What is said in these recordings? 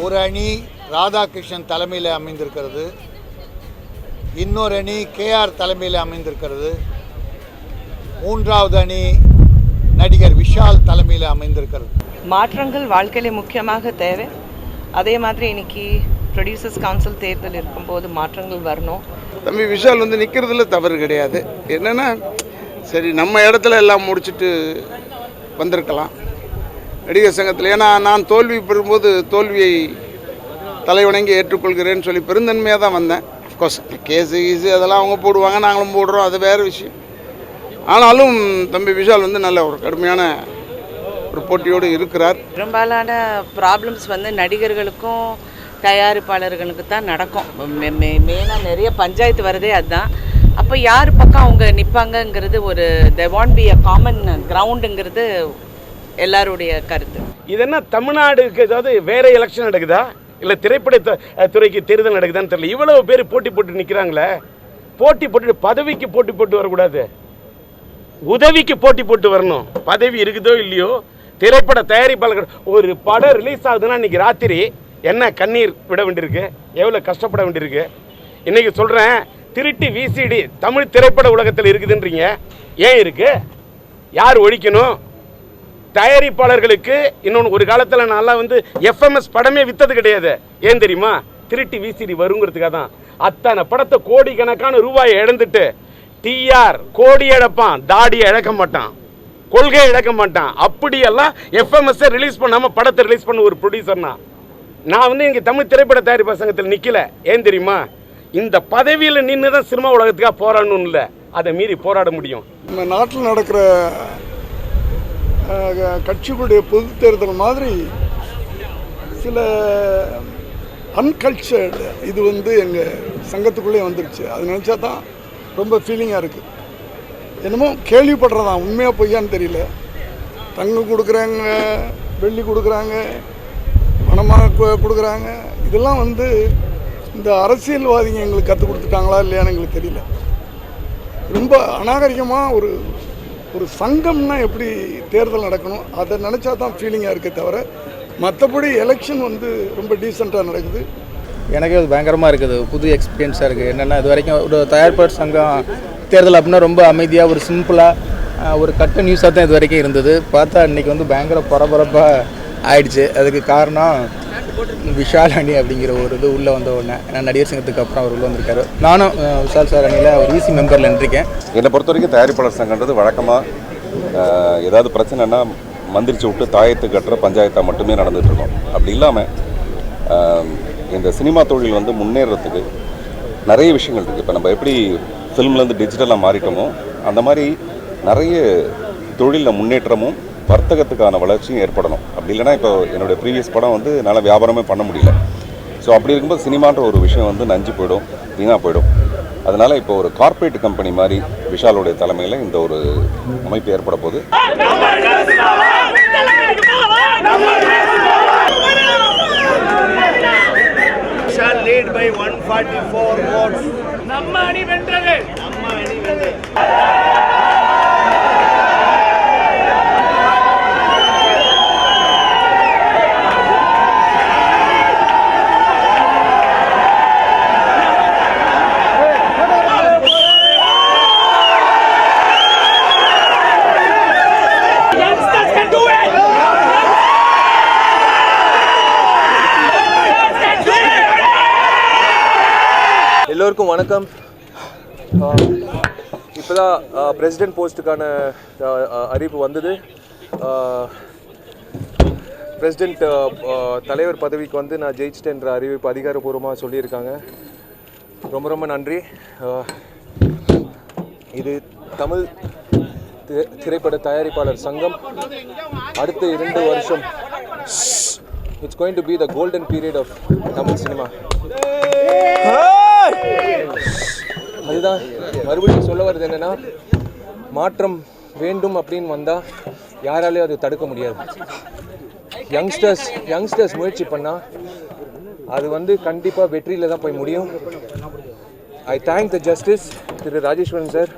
ஒரு அணி ராதாகிருஷ்ணன் தலைமையில் அமைந்திருக்கிறது, இன்னொரு அணி கேஆர் தலைமையில் அமைந்திருக்கிறது, மூன்றாவது அணி நடிகர் விஷால் தலைமையில் அமைந்திருக்கிறது. மாற்றங்கள் வாழ்க்கையில் முக்கியமாக தேவை. அதே மாதிரி இன்னைக்கு ப்ரொடியூசர்ஸ் கவுன்சில் தேர்தல் இருக்கும்போது மாற்றங்கள் வரணும். தம்பி விஷால் வந்து நிற்கிறதுல தவறு கிடையாது. என்னென்னா சரி நம்ம இடத்துல எல்லாம் முடிச்சுட்டு வந்திருக்கலாம் நடிகர் சங்கத்தில். ஏன்னா நான் தோல்வி பெறும்போது தோல்வியை தலைவணங்கி ஏற்றுக்கொள்கிறேன்னு சொல்லி பெருந்தன்மையாக தான் வந்தேன். அஃப்கோர்ஸ் கேஸு அதெல்லாம் அவங்க போடுவாங்க, நாங்களும் போடுறோம், அது வேறு விஷயம். ஆனாலும் தம்பி விஷால் வந்து நல்ல ஒரு கடுமையான ஒரு போட்டியோடு இருக்கிறார். பெரும்பாலான ப்ராப்ளம்ஸ் வந்து நடிகர்களுக்கும் தயாரிப்பாளர்களுக்கு தான் நடக்கும். மெயினாக நிறைய பஞ்சாயத்து வரதே அதுதான். அப்போ யார் பக்கம் அவங்க நிற்பாங்கங்கிறது ஒரு there won't be a common கிரவுண்டுங்கிறது எல்லாருடைய கருத்து. இது என்ன தமிழ்நாடுக்கு ஏதாவது வேற எலெக்ஷன் நடக்குதா இல்லை திரைப்பட துறைக்கு தேர்தல் நடக்குதான்னு தெரியல. இவ்வளவு பேர் போட்டி போட்டு நிற்கிறாங்களே, போட்டி போட்டு பதவிக்கு போட்டி போட்டு வரக்கூடாது, உதவிக்கு போட்டி போட்டு வரணும். பதவி இருக்குதோ இல்லையோ, திரைப்பட தயாரிப்பாளர்கள் ஒரு படம் ரிலீஸ் ஆகுதுன்னா இன்றைக்கி ராத்திரி என்ன கண்ணீர் விட வேண்டியிருக்கு, எவ்வளோ கஷ்டப்பட வேண்டியிருக்கு. இன்றைக்கி சொல்கிறேன், திருட்டி விசிடி தமிழ் திரைப்பட உலகத்தில் இருக்குதுன்றீங்க. ஏன் இருக்குது? யார் ஒழிக்கணும்? தயாரிப்பாளர்களுக்கு இன்னொன்று ஒரு காலத்தில் நான்லாம் வந்து எஃப்எம்எஸ் படமே விற்றது கிடையாது. ஏன் தெரியுமா? திருட்டி விசிடி வருங்கிறதுக்காக தான். அத்தனை படத்தை கோடிக்கணக்கான ரூபாயை இழந்துட்டு டிஆர் கோடி இழப்பான், தாடியை இழக்க மாட்டான், கொள்கையை இழக்க மாட்டான். அப்படியெல்லாம் எஃப்எம்எஸ் ரிலீஸ் பண்ணாமல் படத்தை ரிலீஸ் பண்ண ஒரு ப்ரொடியூசர்னா நான் வந்து இங்கே தமிழ் திரைப்பட தயாரிப்பு சங்கத்தில் நிற்கல. ஏன் தெரியுமா? இந்த பதவியில் நின்று தான் சினிமா உலகத்துக்காக போராடணும் இல்லை, அதை மீறி போராட முடியும். நம்ம நாட்டில் நடக்கிற கட்சிகளுடைய பொது தேர்தல் மாதிரி சில அன்கல்ச்சர்டு இது வந்து எங்கள் சங்கத்துக்குள்ளே வந்துருச்சு. அது நினச்சா தான் ரொம்ப ஃபீலிங்காக இருக்குது. என்னமோ கேள்விப்படுறதான், உண்மையாக பொய்யான்னு தெரியல. தங்கம் கொடுக்குறாங்க, வெள்ளி கொடுக்குறாங்க, பணமாக கொடுக்குறாங்க. இதெல்லாம் வந்து இந்த அரசியல்வாதிங்க எங்களுக்கு கற்றுக் கொடுத்துட்டாங்களா இல்லையான்னு எங்களுக்கு தெரியல. ரொம்ப அநாகரிகமாக ஒரு சங்கம்னா எப்படி தேர்தல் நடக்கணும் அதை நினச்சா தான் ஃபீலிங்காக இருக்கே தவிர மற்றபடி எலெக்ஷன் வந்து ரொம்ப டீசெண்டாக நடக்குது. எனக்கு அது பயங்கரமாக இருக்குது, புது எக்ஸ்பீரியன்ஸாக இருக்குது. என்னென்னா இது வரைக்கும் ஒரு தயாரிப்பாளர் சங்கம் தேர்தல் அப்படின்னா ரொம்ப அமைதியாக ஒரு சிம்பிளாக ஒரு கட்ட நியூஸாக தான் இது வரைக்கும் இருந்தது. பார்த்தா இன்றைக்கி வந்து பயங்கர பரபரப்பாக ஆயிடுச்சு. அதுக்கு காரணம் விஷால் அணி அப்படிங்கிற ஒரு இது உள்ளே வந்த உடனே. ஏன்னா நடிகர் சங்கத்துக்கு அப்புறம் அவர் உள்ளே வந்திருக்காரு. நானும் விஷால் சார் அணியில் ஒரு ஈசி மெம்பரில் நின்றுருக்கேன். என்னை பொறுத்த வரைக்கும் தயாரிப்பாளர் சங்கன்றது வழக்கமாக ஏதாவது பிரச்சனைனா மந்திரிச்சு விட்டு தாயத்து கட்டுற பஞ்சாயத்தாக மட்டுமே நடந்துகிட்ருக்கோம். அப்படி இல்லாமல் இந்த சினிமா தொழில் வந்து முன்னேறத்துக்கு நிறைய விஷயங்கள் இருக்குது. இப்போ நம்ம எப்படி ஃபில்ம்லேருந்து டிஜிட்டலாக மாறிட்டோமோ அந்த மாதிரி நிறைய தொழிலில் முன்னேற்றமும் வர்த்தகத்துக்கான வளர்ச்சியும் ஏற்படணும். அப்படி இல்லைனா இப்போ என்னுடைய ப்ரீவியஸ் படம் வந்து என்னால் வியாபாரமே பண்ண முடியல. ஸோ அப்படி இருக்கும்போது சினிமான்ற ஒரு விஷயம் வந்து நஞ்சு போயிடும், வீணாக போயிடும். அதனால் இப்போ ஒரு கார்ப்பரேட் கம்பெனி மாதிரி விஷாலுடைய தலைமையில் இந்த ஒரு அமைப்பு ஏற்பட போகுது. Lead by 144 votes. நம்ம அணி வென்றது. எல்லோருக்கும் வணக்கம். இப்போ தான் பிரசிடென்ட் போஸ்ட்டுக்கான அறிவிப்பு வந்தது. பிரசிடென்ட் தலைவர் பதவிக்கு வந்து நான் ஜெயிச்சிட்டேன்ற அறிவிப்பு அதிகாரப்பூர்வமாக சொல்லியிருக்காங்க. ரொம்ப ரொம்ப நன்றி. இது தமிழ் திரைப்பட தயாரிப்பாளர் சங்கம் அடுத்த 2 வருஷம் it's going to be the golden period of Tamil cinema. அதுதான் மறுபடியும் சொல்ல வருது என்னென்னா, மாற்றம் வேண்டும் அப்படின்னு வந்தால் யாராலையும் அது தடுக்க முடியாது. யங்ஸ்டர்ஸ் முயற்சி பண்ணால் அது வந்து கண்டிப்பாக வெற்றியில் தான் போய் முடியும். I thank the justice Thiru Rajeswaran sir.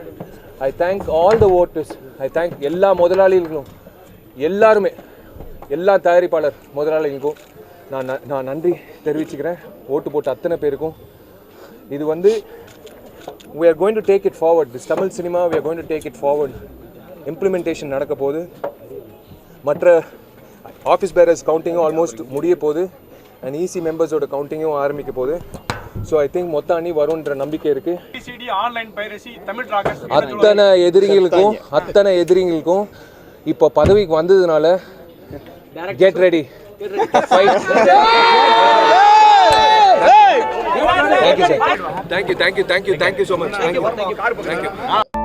I thank all the voters. I thank எல்லா முதலாளிகளும், எல்லாருமே, எல்லா தயாரிப்பாளர் முதலாளிகளுக்கும் நான் நன்றி தெரிவிச்சுக்கிறேன் ஓட்டு போட்ட அத்தனை பேருக்கும். இது வந்து we are going to take it forward. This Tamil cinema, we are going to take it forward. Implementation நடக்க போகுது. மற்ற ஆஃபீஸ் பேரர்ஸ் கவுண்டிங்கும் ஆல்மோஸ்ட் முடிய போகுது. அண்ட் இசி மெம்பர்ஸோட கவுண்டிங்கும் ஆரம்பிக்க போகுது. ஸோ ஐ திங்க் மொத்த அணி வரும்ன்ற நம்பிக்கை இருக்கு. அத்தனை எதிரிகளுக்கும் இப்போ பதவிக்கு வந்ததுனால get ready. Thank you, sir. Thank you so much. Thank you.